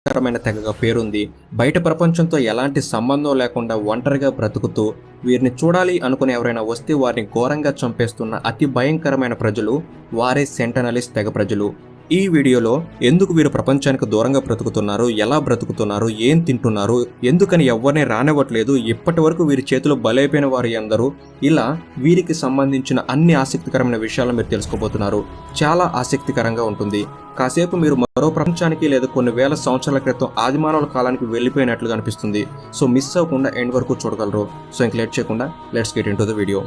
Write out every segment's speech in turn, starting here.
ప్రమాదకరమైన తెగగా పేరుంది. బయట ప్రపంచంతో ఎలాంటి సంబంధం లేకుండా ఒంటరిగా బ్రతుకుతూ వీరిని చూడాలి అనుకుని ఎవరైనా వస్తే వారిని ఘోరంగా చంపేస్తున్న అతి భయంకరమైన ప్రజలు వారే సెంటనలిస్ట్ తెగ ప్రజలు. ఈ వీడియోలో ఎందుకు వీరు ప్రపంచానికి దూరంగా బ్రతుకుతున్నారు, ఎలా బ్రతుకుతున్నారు, ఏం తింటున్నారు, ఎందుకని ఎవరిని రానివ్వట్లేదు, ఇప్పటి వరకు వీరి చేతిలో బలైపోయిన వారు ఎందరూ, ఇలా వీరికి సంబంధించిన అన్ని ఆసక్తికరమైన విషయాలను మీరు తెలుసుకోబోతున్నారు. చాలా ఆసక్తికరంగా ఉంటుంది. కాసేపు మీరు మరో ప్రపంచానికి లేదా కొన్ని వేల సంవత్సరాల క్రితం ఆదిమానవుల కాలానికి వెళ్ళిపోయినట్లుగా అనిపిస్తుంది. సో మిస్ అవ్వకుండా ఎండ్ వరకు చూడగలరు. సో ఇంక లేట్ చేయకుండా let's get into the video.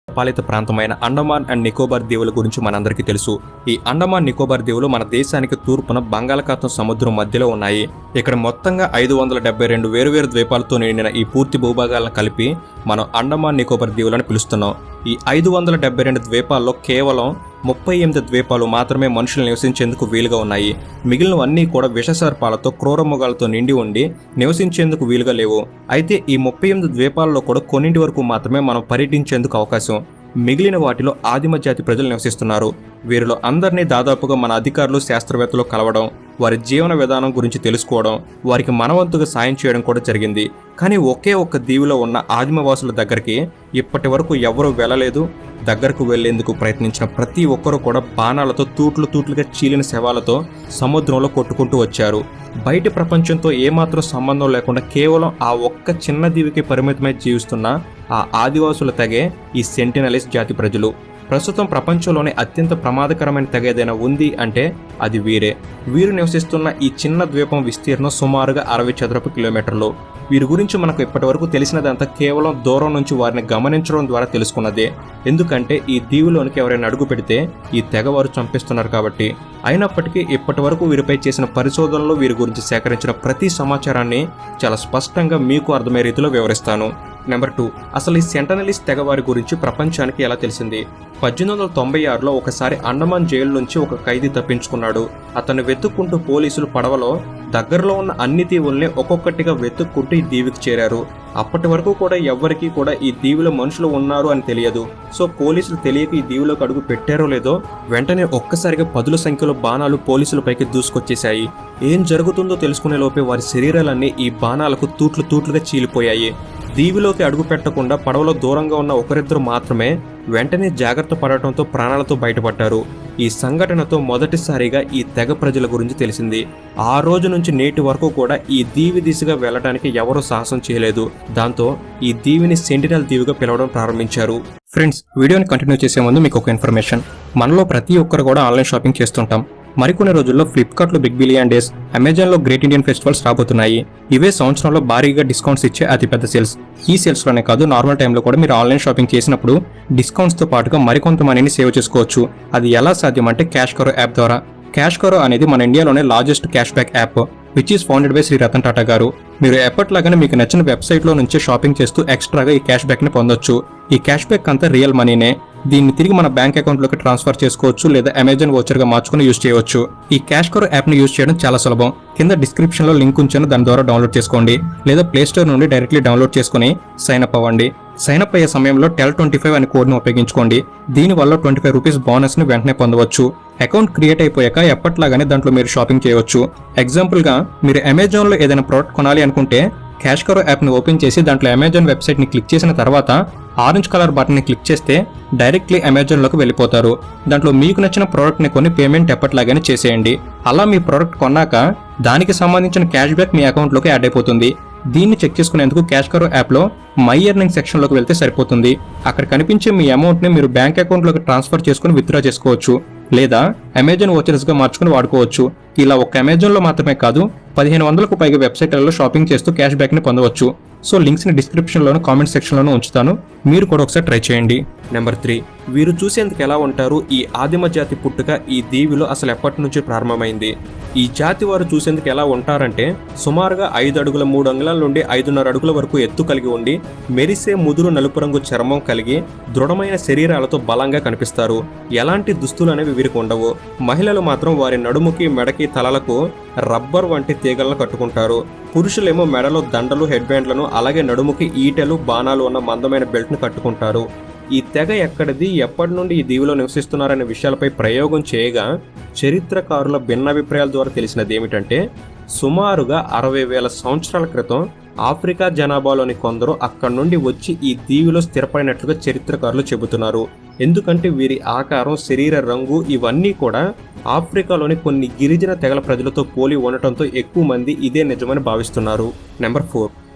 పాలిత ప్రాంతమైన అండమాన్ అండ్ నికోబార్ దీవుల గురించి మనందరికీ తెలుసు. ఈ అండమాన్ నికోబార్ దీవులు మన దేశానికి తూర్పున బంగాళాఖాతం సముద్రం మధ్యలో ఉన్నాయి. ఇక్కడ మొత్తంగా 572 వేరువేరు ద్వీపాలతో నిండిన ఈ పూర్తి భూభాగాలను కలిపి మనం అండమాన్ నికోబార్ దీవులని పిలుస్తున్నాం. ఈ 572 ద్వీపాల్లో కేవలం 38 ద్వీపాలు మాత్రమే మనుషులు నివసించేందుకు వీలుగా ఉన్నాయి. మిగిలినవన్నీ కూడా విషసర్పాలతో క్రూరమృగాలతో నిండి ఉండి నివసించేందుకు వీలుగా లేవు. అయితే ఈ 38 ద్వీపాల్లో కూడా కొన్నింటి వరకు మాత్రమే మనం పర్యటించేందుకు అవకాశం. మిగిలిన వాటిలో ఆదిమ జాతి ప్రజలు నివసిస్తున్నారు. వీరిలో అందరినీ దాదాపుగా మన అధికారులు, శాస్త్రవేత్తలు కలవడం, వారి జీవన విధానం గురించి తెలుసుకోవడం, వారికి మనవంతుగా సాయం చేయడం కూడా జరిగింది. కానీ ఒకే ఒక్క దీవిలో ఉన్న ఆదిమవాసుల దగ్గరికి ఇప్పటి వరకు ఎవరూ వెళ్ళలేదు. దగ్గరకు వెళ్లేందుకు ప్రయత్నించిన ప్రతి ఒక్కరూ కూడా బాణాలతో తూట్లుగా చీలిన శవాలతో సముద్రంలో కొట్టుకుంటూ వచ్చారు. బయటి ప్రపంచంతో ఏమాత్రం సంబంధం లేకుండా కేవలం ఆ ఒక్క చిన్న దీవికి పరిమితమై జీవిస్తున్న ఆ ఆదివాసుల తెగే ఈ సెంటినలిస్ట్ జాతి ప్రజలు. ప్రస్తుతం ప్రపంచంలోనే అత్యంత ప్రమాదకరమైన తెగ ఏదైనా ఉంది అంటే అది వీరే. వీరు నివసిస్తున్న ఈ చిన్న ద్వీపం విస్తీర్ణం సుమారుగా 60 చదరపు కిలోమీటర్లు. వీరి గురించి మనకు ఇప్పటివరకు తెలిసినదంతా కేవలం దూరం నుంచి వారిని గమనించడం ద్వారా తెలుసుకున్నదే. ఎందుకంటే ఈ దీవులోనికి ఎవరైనా అడుగు పెడితే ఈ తెగ వారు చంపిస్తున్నారు కాబట్టి. అయినప్పటికీ ఇప్పటి వరకు వీరిపై చేసిన పరిశోధనలో వీరి గురించి సేకరించిన ప్రతి సమాచారాన్ని చాలా స్పష్టంగా మీకు అర్థమయ్యే రీతిలో వివరిస్తాను. నెంబర్ 2, అసలు ఈ సెంటనలిస్ట్ తెగ వారి గురించి ప్రపంచానికి ఎలా తెలిసింది? 1896లో ఒకసారి అండమాన్ జైలు నుంచి ఒక ఖైదీ తప్పించుకున్నాడు. అతను వెతుక్కుంటూ పోలీసులు పడవలో దగ్గరలో ఉన్న అన్ని దీవుల్ని ఒక్కొక్కటిగా వెతుక్కుంటూ ఈ దీవికి చేరారు. అప్పటి వరకు కూడా ఎవ్వరికీ కూడా ఈ దీవిలో మనుషులు ఉన్నారు అని తెలియదు. సో పోలీసులు తెలియక ఈ దీవిలోకి అడుగు పెట్టారో లేదో వెంటనే ఒక్కసారిగా 10ల సంఖ్యలో బాణాలు పోలీసులపైకి దూసుకొచ్చేశాయి. ఏం జరుగుతుందో తెలుసుకునే లోపే వారి శరీరాలన్నీ ఈ బాణాలకు తూట్లుగా చీలిపోయాయి. దీవిలోకి అడుగు పెట్టకుండా పడవలో దూరంగా ఉన్న ఒకరిద్దరు మాత్రమే వెంటనే జాగ్రత్త పడటంతో ప్రాణాలతో బయటపడ్డారు. ఈ సంఘటనతో మొదటిసారిగా ఈ తెగ ప్రజల గురించి తెలిసింది. ఆ రోజు నుంచి నేటి వరకు కూడా ఈ దీవి దిశగా వెళ్ళడానికి ఎవరూ సాహసం చేయలేదు. దాంతో ఈ దీవిని సెంటినల్ దీవిగా పిలవడం ప్రారంభించారు. ఫ్రెండ్స్, వీడియోని కంటిన్యూ చేసే ముందు మీకు ఒక ఇన్ఫర్మేషన్. మనలో ప్రతి ఒక్కరు కూడా ఆన్లైన్ షాపింగ్ చేస్తుంటాం. మరికొన్ని రోజుల్లో ఫ్లిప్కార్ట్లో బిగ్ బిలియన్ డేస్, అమెజాన్లో గ్రేట్ ఇండియన్ ఫెస్టివల్స్ రాబోతున్నాయి. ఇవే సంవత్సరంలో భారీగా డిస్కౌంట్స్ ఇచ్చే అతిపెద్ద సేల్స్. ఈ సేల్స్లోనే కాదు, నార్మల్ టైంలో కూడా మీరు ఆన్లైన్ షాపింగ్ చేసినప్పుడు డిస్కౌంట్స్తో పాటుగా మరికొంత మనీని సేవ్ చేసుకోవచ్చు. అది ఎలా సాధ్యం అంటే క్యాష్ కరో యాప్ ద్వారా. క్యాష్ కరో అనేది మన ఇండియాలోనే largest cash back app, which is founded by Shri Ratan Tata గారు. మీరు ఎప్పట్లాగానే మీకు నచ్చిన వెబ్సైట్లో నుంచే షాపింగ్ చేస్తూ ఎక్స్ట్రాగా ఈ క్యాష్ బ్యాక్ని పొందొచ్చు. ఈ క్యాష్ బ్యాక్ అంతా రియల్ మనీనే. దీన్ని తిరిగి మన బ్యాంక్ అకౌంట్లోకి ట్రాన్స్ఫర్ చేసుకోవచ్చు లేదా అమెజాన్ వోచర్గా మార్చుకుని యూజ్ చేయవచ్చు. ఈ క్యాష్ కరో యాప్ని యూజ్ చేయడం చాలా సులభం. కింద డిస్క్రిప్షన్లో లింక్ ఉంచాను, దాని ద్వారా డౌన్లోడ్ చేసుకోండి. లేదా ప్లేస్టోర్ నుండి డైరెక్ట్లీ డౌన్లోడ్ చేసుకుని సైన్ అప్ అవ్వండి. సైన్ అప్ అయ్యే సమయంలో TEL25 అనే కోడ్ను ఉపయోగించుకోండి. దీనివల్ల 25 రూపీస్ బోనస్ని వెంటనే పొందవచ్చు. అకౌంట్ క్రియేట్ అయిపోయాక ఎప్పట్లాగానే దాంట్లో మీరు షాపింగ్ చేయవచ్చు. ఎగ్జాంపుల్గా మీరు అమెజాన్లో ఏదైనా ప్రోడక్ట్ కొనాలి అనుకుంటే క్యాష్ కరో యాప్ని ఓపెన్ చేసి దాంట్లో అమెజాన్ వెబ్సైట్ని క్లిక్ చేసిన తర్వాత ఆరెంజ్ కలర్ బటన్ని క్లిక్ చేస్తే డైరెక్ట్లీ అమెజాన్లోకి వెళ్ళిపోతారు. దాంట్లో మీకు నచ్చిన ప్రోడక్ట్ని కొని పేమెంట్ ఎప్పట్లాగానే చేసేయండి. అలా మీ ప్రోడక్ట్ కొన్నాక దానికి సంబంధించిన క్యాష్ బ్యాక్ మీ అకౌంట్లోకి యాడ్ అయిపోతుంది. దీన్ని చెక్ చేసుకునేందుకు క్యాష్ కరో యాప్లో మై ఎర్నింగ్ సెక్షన్లోకి వెళ్తే సరిపోతుంది. అక్కడ కనిపించే మీ అమౌంట్ని మీరు బ్యాంక్ అకౌంట్లోకి ట్రాన్స్ఫర్ చేసుకుని విత్డ్రా చేసుకోవచ్చు లేదా అమెజాన్ వోచర్స్గా మార్చుకుని వాడుకోవచ్చు. ఇలా ఒక్క అమెజాన్లో మాత్రమే కాదు, 1500కు పైగా వెబ్సైట్లలో షాపింగ్ చేస్తూ క్యాష్ బ్యాక్ని పొందవచ్చు. సో లింక్స్ని డిస్క్రిప్షన్లోను, కామెంట్ సెక్షన్లోనూ ఉంచుతాను. మీరు కూడా ఒకసారి ట్రై చేయండి. నెంబర్ 3, వీరు చూసేందుకు ఎలా ఉంటారు? ఈ ఆదిమ జాతి పుట్టుక ఈ దీవిలో అసలు ఎప్పటి నుంచి ప్రారంభమైంది? ఈ జాతి వారు చూసేందుకు ఎలా ఉంటారంటే సుమారుగా 5 అడుగుల 3 అంగుళాల నుండి 5.5 అడుగుల వరకు ఎత్తు కలిగి ఉండి మెరిసే ముదురు నలుపు రంగు చర్మం కలిగి దృఢమైన శరీరాలతో బలంగా కనిపిస్తారు. ఎలాంటి దుస్తులు అనేవి వీరికి ఉండవు. మహిళలు మాత్రం వారి నడుముకి, మెడకి, తలలకు రబ్బర్ వంటి తీగలను కట్టుకుంటారు. పురుషులేమో మెడలో దండలు, హెడ్ బ్యాండ్లను, అలాగే నడుముకి ఈటెలు, బాణాలు ఉన్న మందమైన బెల్ట్ను కట్టుకుంటారు. ఈ తెగ ఎక్కడిది, ఎప్పటి నుండి ఈ దీవిలో నివసిస్తున్నారనే విషయాలపై ప్రయోగం చేయగా చరిత్రకారుల భిన్నాభిప్రాయాల ద్వారా తెలిసినది ఏమిటంటే సుమారుగా 60,000 సంవత్సరాల క్రితం ఆఫ్రికా జనాభాలోని కొందరు అక్కడి నుండి వచ్చి ఈ దీవిలో స్థిరపడినట్లుగా చరిత్రకారులు చెబుతున్నారు. ఎందుకంటే వీరి ఆకారం, శరీర రంగు ఇవన్నీ కూడా ఆఫ్రికాలోని కొన్ని గిరిజన తెగల ప్రజలతో పోలి ఉండటంతో ఎక్కువ మంది ఇదే నిజమని భావిస్తున్నారు. నెంబర్ 4,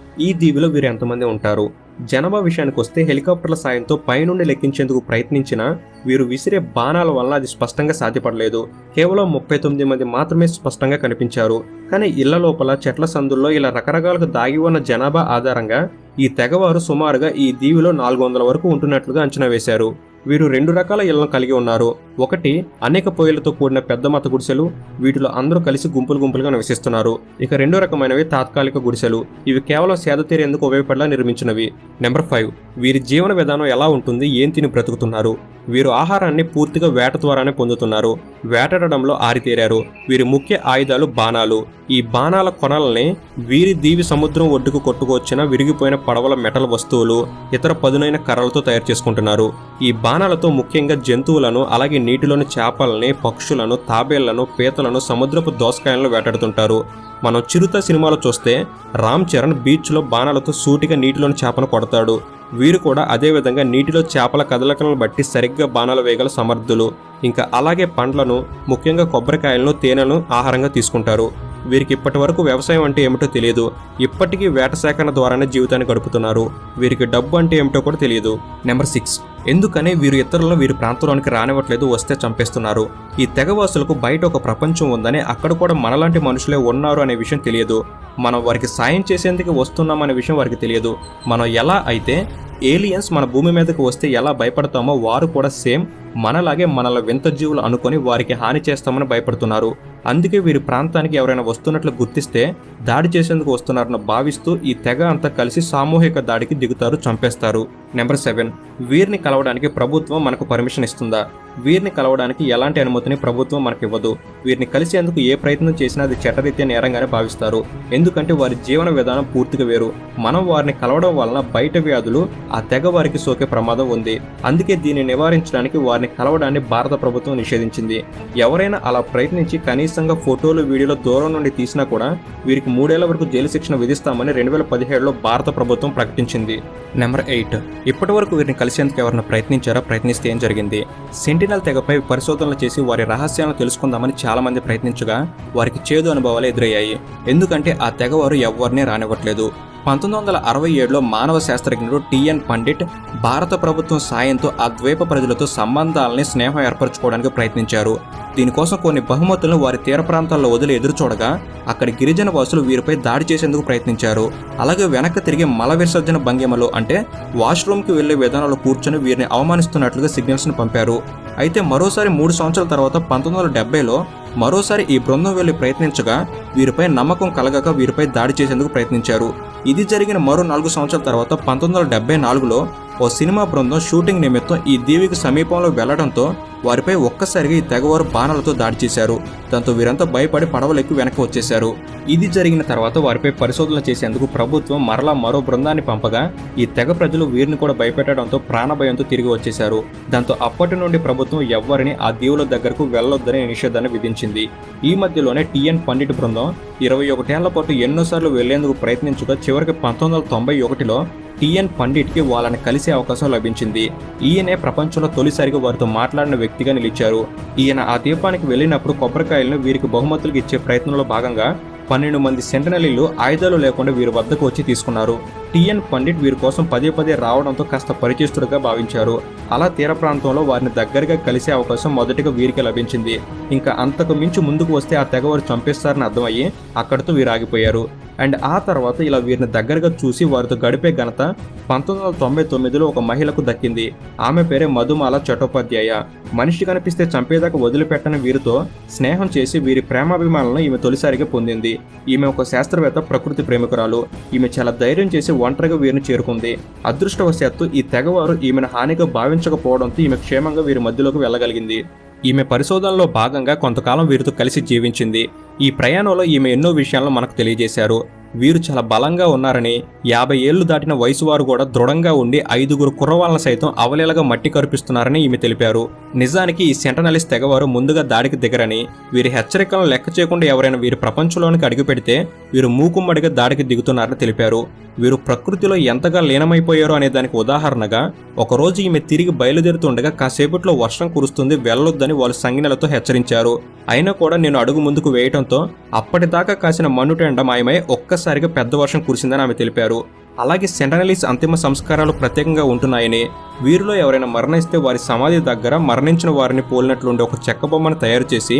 ఈ దీవిలో వీరు ఎంతమంది ఉంటారు? జనాభా విషయానికి వస్తే హెలికాప్టర్ల సాయంతో పైనుండి లెక్కించేందుకు ప్రయత్నించినా వీరు విసిరే బాణాల వల్ల అది స్పష్టంగా సాధ్యపడలేదు. కేవలం 39 మంది మాత్రమే స్పష్టంగా కనిపించారు. కానీ ఇళ్ల లోపల, చెట్ల సందుల్లో ఇలా రకరకాలుగా దాగి ఉన్న జనాభా ఆధారంగా ఈ తెగవారు సుమారుగా ఈ దీవిలో 400 వరకు ఉంటున్నట్లుగా అంచనా వేశారు. వీరు 2 రకాల ఇళ్లను కలిగి ఉన్నారు. ఒకటి అనేక పొయ్యిలతో కూడిన పెద్ద మత గుడిసెలు, వీటిలో అందరూ కలిసి గుంపులుగా నివసిస్తున్నారు. ఇక రెండో రకమైనవి తాత్కాలిక గుడిసెలు, ఇవి కేవలం సేద తీరేందుకు ఉపయోగపడేలా నిర్మించినవి. నెంబర్ 5, వీరి జీవన విధానం ఎలా ఉంటుంది, ఏం తిని బ్రతుకుతున్నారు? వీరు ఆహారాన్ని పూర్తిగా వేట ద్వారానే పొందుతున్నారు. వేటాడడంలో ఆరితేరారు. వీరి ముఖ్య ఆయుధాలు బాణాలు. ఈ బాణాల కొనల్ని వీరి దీవి సముద్రం ఒడ్డుకు కొట్టుకొచ్చిన విరిగిపోయిన పడవల మెటల్ వస్తువులు, ఇతర పదునైన కర్రలతో తయారు చేసుకుంటున్నారు. ఈ బాణాలతో ముఖ్యంగా జంతువులను, అలాగే నీటిలోని చేపలని, పక్షులను, తాబేళ్లను, పీతలను, సముద్రపు దోసకాయలను వేటాడుతుంటారు. మనం చిరుత సినిమాలో చూస్తే రామ్ చరణ్ బీచ్లో బాణాలతో సూటిగా నీటిలోని చేపను కొడతాడు. వీరు కూడా అదేవిధంగా నీటిలో చేపల కదలికలను బట్టి సరిగ్గా బాణాలు వేయగల సమర్థులు. ఇంకా అలాగే పండ్లను, ముఖ్యంగా కొబ్బరికాయలను, తేనెను ఆహారంగా తీసుకుంటారు. వీరికి ఇప్పటి వరకు వ్యవసాయం అంటే ఏమిటో తెలియదు. ఇప్పటికీ వేట సేకరణ ద్వారానే జీవితాన్ని గడుపుతున్నారు. వీరికి డబ్బు అంటే ఏమిటో కూడా తెలియదు. నెంబర్ 6, ఎందుకని వీరు ఇతరులను వీరి ప్రాంతంలోనికి రానివ్వట్లేదు, వస్తే చంపేస్తున్నారు? ఈ తెగవాసులకు బయట ఒక ప్రపంచం ఉందని, అక్కడ కూడా మనలాంటి మనుషులే ఉన్నారు అనే విషయం తెలియదు. మనం వారికి సాయం చేసేందుకు వస్తున్నామనే విషయం వారికి తెలియదు. మనం ఎలా అయితే ఏలియన్స్ మన భూమి మీదకు వస్తే ఎలా భయపడతామో వారు కూడా సేమ్ మనలాగే మనల వింత జీవులు అనుకొని వారికి హాని చేస్తామని భయపడుతున్నారు. అందుకే వీరి ప్రాంతానికి ఎవరైనా వస్తున్నట్లు గుర్తిస్తే దాడి చేసేందుకు వస్తున్నారని భావిస్తూ ఈ తెగ అంతా కలిసి సామూహిక దాడికి దిగుతారు, చంపేస్తారు. నెంబర్ 7, వీరిని కలవడానికి ప్రభుత్వం మనకు పర్మిషన్ ఇస్తుందా? వీరిని కలవడానికి ఎలాంటి అనుమతిని ప్రభుత్వం మనకు ఇవ్వదు. వీరిని కలిసేందుకు ఏ ప్రయత్నం చేసినా అది చట్టరీత్యా నేరంగానే భావిస్తారు. ఎందుకంటే వారి జీవన విధానం పూర్తిగా వేరు. మనం వారిని కలవడం వలన బయట వ్యాధులు ఆ తెగ వారికి సోకే ప్రమాదం ఉంది. అందుకే దీన్ని నివారించడానికి వారిని కలవడాన్ని భారత ప్రభుత్వం నిషేధించింది. ఎవరైనా అలా ప్రయత్నించి కనీసంగా ఫోటోలు, వీడియోలు దూరం నుండి తీసినా కూడా వీరికి 3 ఏళ్ల వరకు జైలు శిక్షణ విధిస్తామని 2017లో భారత ప్రభుత్వం ప్రకటించింది. నెంబర్ 8, ఇప్పటి వరకు వీరిని కలిసేందుకు ఎవరైనా ప్రయత్నించారా? ప్రయత్నిస్తే ఏం జరిగింది? సెంటినల్ తెగపై పరిశోధనలు చేసి వారి రహస్యాలను తెలుసుకుందామని చాలా మంది ప్రయత్నించగా వారికి చేదు అనుభవాలు ఎదురయ్యాయి. ఎందుకంటే ఆ తెగవారు ఎవరిని రానివ్వట్లేదు. 1967లో మానవ శాస్త్రజ్ఞుడు టిఎన్ పండిట్ భారత ప్రభుత్వం సాయంతో ఆ ద్వీప ప్రజలతో సంబంధాలని, స్నేహం ఏర్పరచుకోవడానికి ప్రయత్నించారు. దీనికోసం కొన్ని బహుమతులను వారి తీర ప్రాంతాల్లో వదిలి ఎదురుచూడగా అక్కడి గిరిజన వాసులు వీరిపై దాడి చేసేందుకు ప్రయత్నించారు. అలాగే వెనక్కి తిరిగి మల విసర్జన భంగిమలో, అంటే వాష్రూమ్కి వెళ్లే విధానంలో కూర్చొని వీరిని అవమానిస్తున్నట్లుగా సిగ్నల్స్ను పంపారు. అయితే మరోసారి 3 సంవత్సరాల తర్వాత 1970లో మరోసారి ఈ బృందం వెళ్లి ప్రయత్నించగా వీరిపై నమ్మకం కలగక వీరిపై దాడి చేసేందుకు ప్రయత్నించారు. ఇది జరిగిన మరో 4 సంవత్సరాల తర్వాత 1974లో ఓ సినిమా బృందం షూటింగ్ నిమిత్తం ఈ దీవికి సమీపంలో వెళ్లడంతో వారిపై ఒక్కసారిగా ఈ తెగవారు బాణాలతో దాడి చేశారు. దాంతో వీరంతా భయపడి పడవలెక్కి వెనక్కి వచ్చేశారు. ఇది జరిగిన తర్వాత వారిపై పరిశోధనలు చేసేందుకు ప్రభుత్వం మరలా మరో బృందాన్ని పంపగా ఈ తెగ ప్రజలు వీరిని కూడా భయపెట్టడంతో ప్రాణభయంతో తిరిగి వచ్చేశారు. దాంతో అప్పటి నుండి ప్రభుత్వం ఎవ్వరిని ఆ దీవుల దగ్గరకు వెళ్లొద్దని నిషేధాన్ని విధించింది. ఈ మధ్యలోనే టిఎన్ పండిట్ బృందం 21 ఏళ్ల పాటు ఎన్నోసార్లు వెళ్లేందుకు ప్రయత్నించగా చివరికి 1991లో టిఎన్ పండిట్కి వాళ్ళని కలిసే అవకాశం లభించింది. ఈయనే ప్రపంచంలో తొలిసారిగా వారితో మాట్లాడిన వ్యక్తిగా నిలిచారు. ఈయన ఆ ద్వీపానికి వెళ్ళినప్పుడు కొబ్బరికాయలను వీరికి బహుమతులకు ఇచ్చే ప్రయత్నంలో భాగంగా 12 మంది సెంటనలీలు ఆయుధాలు లేకుండా వీరి వద్దకు వచ్చి తీసుకున్నారు. టిఎన్ పండిట్ వీరి కోసం పదే రావడంతో కాస్త పరిచయస్తుడిగా భావించారు. అలా తీర ప్రాంతంలో వారిని దగ్గరగా కలిసే అవకాశం మొదటిగా వీరికి లభించింది. ఇంకా అంతకు మించి ముందుకు వస్తే ఆ తెగవారు చంపేస్తారని అర్థమయ్యి అక్కడితో వీరు ఆగిపోయారు. అండ్ ఆ తర్వాత ఇలా వీరిని దగ్గరగా చూసి వారితో గడిపే ఘనత 1999లో ఒక మహిళకు దక్కింది. ఆమె పేరే మధుమాల చటోపాధ్యాయ. మనిషి కనిపిస్తే చంపేదాకా వదిలిపెట్టని వీరితో స్నేహం చేసి వీరి ప్రేమాభిమానాలను ఈమె తొలిసారిగా పొందింది. ఈమె ఒక శాస్త్రవేత్త, ప్రకృతి ప్రేమికురాలు. ఈమె చాలా ధైర్యం చేసి ఒంటరిగా వీరిని చేరుకుంది. అదృష్టవశాత్తు ఈ తెగవారు ఈమెను హానిగా భావించకపోవడంతో ఈమె క్షేమంగా వీరి మధ్యలోకి వెళ్ళగలిగింది. ఈమె పరిశోధనలో భాగంగా కొంతకాలం వీరితో కలిసి జీవించింది. ఈ ప్రయాణంలో ఈమె ఎన్నో విషయాలను మనకు తెలియజేశారు. వీరు చాలా బలంగా ఉన్నారని 50 ఏళ్లు దాటిన వయసు వారు కూడా దృఢంగా ఉండి 5 కుర్రవాళ్ళను సైతం అవలీలగా మట్టి కరిపిస్తున్నారని ఈమె తెలిపారు. నిజానికి ఈ సెంటనలిస్ట్ తెగవారు ముందుగా దాడికి దిగరని, వీరి హెచ్చరికలను లెక్క చేయకుండా ఎవరైనా వీరి ప్రపంచంలోనికి అడుగుపెడితే వీరు మూకుమ్మడిగా దాడికి దిగుతున్నారని తెలిపారు. వీరు ప్రకృతిలో ఎంతగా లీనమైపోయారో అనే దానికి ఉదాహరణగా ఒకరోజు ఈమె తిరిగి బయలుదేరుతుండగా కాసేపట్లో వర్షం కురుస్తుంది, వెళ్ళొద్దని వాళ్ళు సంజ్ఞలతో హెచ్చరించారు. అయినా కూడా నేను అడుగు ముందుకు వేయటంతో అప్పటిదాకా కాసిన మన్నుటెండ మాయమై ఒక్కసారిగా పెద్ద వర్షం కురిసిందని ఆమె తెలిపారు. అలాగే సెంటనలీస్ అంతిమ సంస్కారాలు ప్రత్యేకంగా ఉంటున్నాయని, వీరిలో ఎవరైనా మరణిస్తే వారి సమాధి దగ్గర మరణించిన వారిని పోలినట్లుండే ఒక చెక్క బొమ్మను తయారు చేసి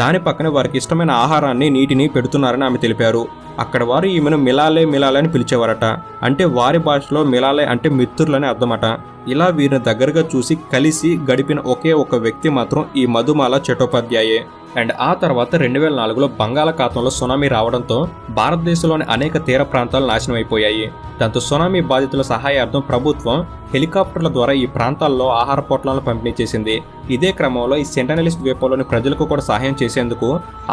దాని పక్కన వారికి ఇష్టమైన ఆహారాన్ని, నీటిని పెడుతున్నారని ఆమె తెలిపారు. అక్కడ వారు ఈమెను మిలాలే మిలాలే అని పిలిచేవారట. అంటే వారి భాషలో మిలాలే అంటే మిత్రులని అర్థమట. ఇలా వీరిని దగ్గరగా చూసి కలిసి గడిపిన ఒకే ఒక వ్యక్తి మాత్రం ఈ మధుమాల చటోపాధ్యాయే. అండ్ ఆ తర్వాత 2004లో బంగాళాఖాతంలో సునామీ రావడంతో భారతదేశంలోని అనేక తీర ప్రాంతాలు నాశనం అయిపోయాయి. దాంతో సునామీ బాధితుల సహాయార్థం ప్రభుత్వం హెలికాప్టర్ల ద్వారా ఈ ప్రాంతాల్లో ఆహార పొట్లాలను పంపిణీ చేసింది. ఇదే క్రమంలో ఈ సెంటనలిస్ట్ ద్వీపంలోని ప్రజలకు కూడా సహాయం చేసేందుకు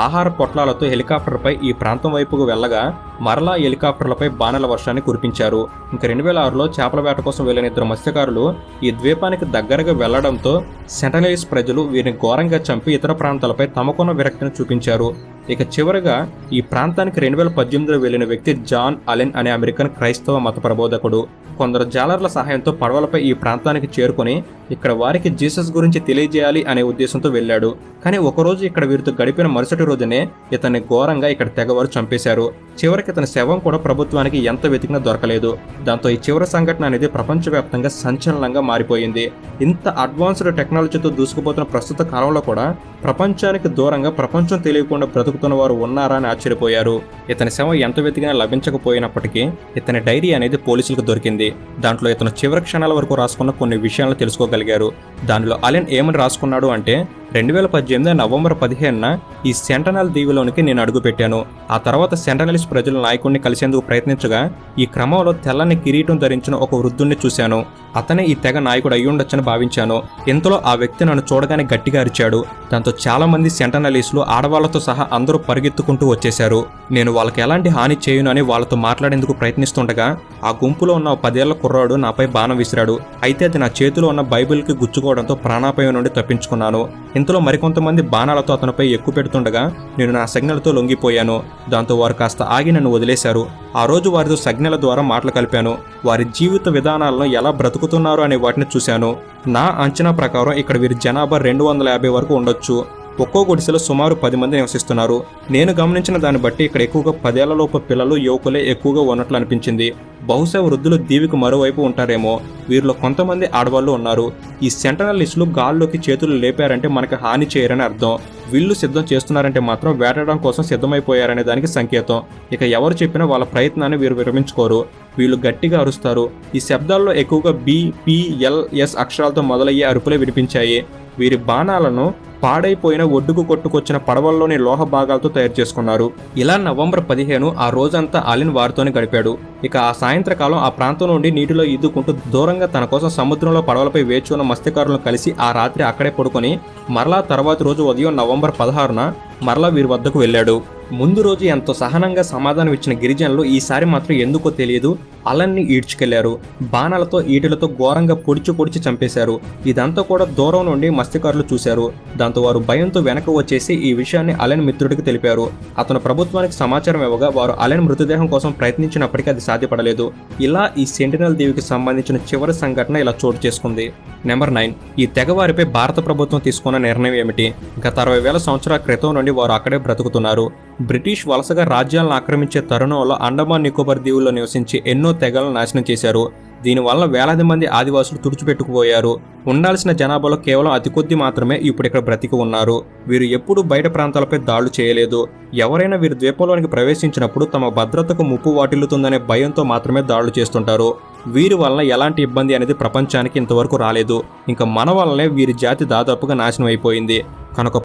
ఆహార పొట్లాలతో హెలికాప్టర్పై ఈ ప్రాంతం వైపుకు వెళ్లగా మరలా హెలికాప్టర్లపై బాణల వర్షాన్ని కురిపించారు. ఇంకా 2006లో చేపల వేట కోసం వెళ్లిన 2 మత్స్యకారులు ఈ ద్వీపానికి దగ్గరగా వెళ్లడంతో సెంటనలిస్ట్ ప్రజలు వీరిని ఘోరంగా చంపి ఇతర ప్రాంతాలపై తమకున్న విరక్తిని చూపించారు. ఇక చివరగా ఈ ప్రాంతానికి 2018లో వెళ్లిన వ్యక్తి జాన్ అలెన్ అనే అమెరికన్ క్రైస్తవ మత ప్రబోధకుడు కొందరు జాలర్ల సహాయంతో పడవలపై ఈ ప్రాంతానికి చేరుకుని ఇక్కడ వారికి జీసస్ గురించి తెలియజేయాలి అనే ఉద్దేశంతో వెళ్ళాడు. కానీ ఒకరోజు ఇక్కడ వీరితో గడిపిన మరుసటి రోజునే ఇతన్ని ఘోరంగా ఇక్కడ తెగవారు చంపేశారు. చివరికి ఇతని శవం కూడా ప్రభుత్వానికి ఎంత వెతికినా దొరకలేదు. దాంతో ఈ చివరి సంఘటన అనేది ప్రపంచవ్యాప్తంగా సంచలనంగా మారిపోయింది. ఇంత అడ్వాన్స్డ్ టెక్నాలజీతో దూసుకుపోతున్న ప్రస్తుత కాలంలో కూడా ప్రపంచానికి దూరంగా ప్రపంచం తెలియకుండా బ్రతుకుతున్న వారు ఉన్నారా అని ఆశ్చర్యపోయారు. ఇతని శవం ఎంత వెతికినా లభించకపోయినప్పటికీ ఇతని డైరీ అనేది పోలీసులకు దొరికింది. దాంట్లో ఇతను చివరి క్షణాల వరకు రాసుకున్న కొన్ని విషయాలను తెలుసుకోగలిగారు. దానిలో అలెన్ ఏమని రాసుకున్నాడు అంటే 2018 నవంబర్ 15న ఈ సెంటనల్ దీవిలోనికి నేను అడుగుపెట్టాను. ఆ తర్వాత సెంటనలిస్ట్ ప్రజల నాయకుడిని కలిసేందుకు ప్రయత్నించగా ఈ క్రమంలో తెల్లని కిరీటం ధరించిన ఒక వృద్ధుణ్ణి చూశాను. అతనే ఈ తెగ నాయకుడు అయ్యుండొచ్చని భావించాను. ఇంతలో ఆ వ్యక్తి నన్ను చూడగానే గట్టిగా అరిచాడు. దాంతో చాలా మంది సెంటనలిస్టులు ఆడవాళ్లతో సహా అందరూ పరిగెత్తుకుంటూ వచ్చేశారు. నేను వాళ్ళకి ఎలాంటి హాని చేయను అని వాళ్ళతో మాట్లాడేందుకు ప్రయత్నిస్తుండగా ఆ గుంపులో ఉన్న 10 ఏళ్ల కుర్రాడు నాపై బాణం విసిరాడు. అయితే అది నా చేతిలో ఉన్న బైబిల్కి గుచ్చుకోవడంతో ప్రాణాపాయం నుండి తప్పించుకున్నాను. ఇంతలో మరికొంతమంది బాణాలతో అతనిపై ఎక్కువ పెడుతుండగా నేను నా సంజ్ఞలతో లొంగిపోయాను. దాంతో వారు కాస్త ఆగి నన్ను వదిలేశారు. ఆ రోజు వారితో సంజ్ఞల ద్వారా మాటలు కలిపాను. వారి జీవిత విధానాలను ఎలా బ్రతుకుతున్నారు అనే వాటిని చూశాను. నా అంచనా ప్రకారం ఇక్కడ వీరి జనాభా 250 వరకు ఉండొచ్చు. ఒక్కో గుడిసెలో సుమారు 10 మంది నివసిస్తున్నారు. నేను గమనించిన దాన్ని బట్టి ఇక్కడ ఎక్కువగా 10 ఏళ్లలోపు పిల్లలు, యువకులే ఎక్కువగా ఉన్నట్లు అనిపించింది. బహుశా వృద్ధులు దీవికి మరోవైపు ఉంటారేమో. వీరిలో కొంతమంది ఆడవాళ్లు ఉన్నారు. ఈ సెంటనలిస్టులు గాల్లోకి చేతులు లేపారంటే మనకు హాని చేయరని అర్థం. వీళ్ళు సిద్ధం చేస్తున్నారంటే మాత్రం వేటడం కోసం సిద్ధమైపోయారనే దానికి సంకేతం. ఇక ఎవరు చెప్పినా వాళ్ళ ప్రయత్నాన్ని వీరు విరమించుకోరు. వీళ్ళు గట్టిగా అరుస్తారు. ఈ శబ్దాల్లో ఎక్కువగా BPLS అక్షరాలతో మొదలయ్యే అరుపులే వినిపించాయి. వీరి బాణాలను పాడైపోయిన ఒడ్డుకు కొట్టుకొచ్చిన పడవల్లోని లోహ భాగాలతో తయారు చేసుకున్నారు. ఇలా నవంబర్ 15 ఆ రోజంతా అలెన్ వారితోనే గడిపాడు. ఇక ఆ సాయంత్రకాలం ఆ ప్రాంతం నుండి నీటిలో ఈదుకుంటూ దూరంగా తన కోసం సముద్రంలో పడవలపై వేచి ఉన్న మత్స్యకారులను కలిసి ఆ రాత్రి అక్కడే పడుకొని మరలా తర్వాతి రోజు ఉదయం నవంబర్ 16న మరలా వీరి వద్దకు వెళ్ళాడు. ముందు రోజు ఎంతో సహనంగా సమాధానం ఇచ్చిన గిరిజనులు ఈసారి మాత్రం ఎందుకో తెలియదు అలన్ని ఈడ్చుకెళ్లారు. బాణాలతో ఈటలతో ఘోరంగా పొడిచి చంపేశారు. ఇదంతా కూడా దూరం నుండి మత్స్యకారులు చూశారు. దాంతో వారు భయంతో వెనక వచ్చేసి ఈ విషయాన్ని అలెన్ మిత్రుడికి తెలిపారు. అతను ప్రభుత్వానికి సమాచారం ఇవ్వగా వారు అలెన్ మృతదేహం కోసం ప్రయత్నించినప్పటికీ అది సాధ్యపడలేదు. ఇలా ఈ సెంటినల్ దీవికి సంబంధించిన చివరి సంఘటన ఇలా చోటు చేసుకుంది. నెంబర్ 9. ఈ తెగవారిపై భారత ప్రభుత్వం తీసుకున్న నిర్ణయం ఏమిటి? గత 60,000 సంవత్సరాల క్రితం నుండి వారు అక్కడే బ్రతుకుతున్నారు. బ్రిటిష్ వలసగా రాజ్యాలను ఆక్రమించే తరుణంలో అండమాన్ నికోబార్ దీవుల్లో నివసించి ఎన్నో తెగలను నాశనం చేశారు. దీనివల్ల వేలాది మంది ఆదివాసులు తుడిచిపెట్టుకుపోయారు. ఉండాల్సిన జనాభాలో కేవలం అతి కొద్ది మాత్రమే ఇప్పుడు ఇక్కడ బ్రతికి ఉన్నారు. వీరు ఎప్పుడూ బయట ప్రాంతాలపై దాడులు చేయలేదు. ఎవరైనా వీరు ద్వీపంలోనికి ప్రవేశించినప్పుడు తమ భద్రతకు ముప్పు వాటిల్లుతుందనే భయంతో మాత్రమే దాడులు చేస్తుంటారు. వీరి వలన ఎలాంటి ఇబ్బంది అనేది ప్రపంచానికి ఇంతవరకు రాలేదు. ఇంకా మన వల్లనే వీరి జాతి దాదాపుగా నాశనం అయిపోయింది. కనుక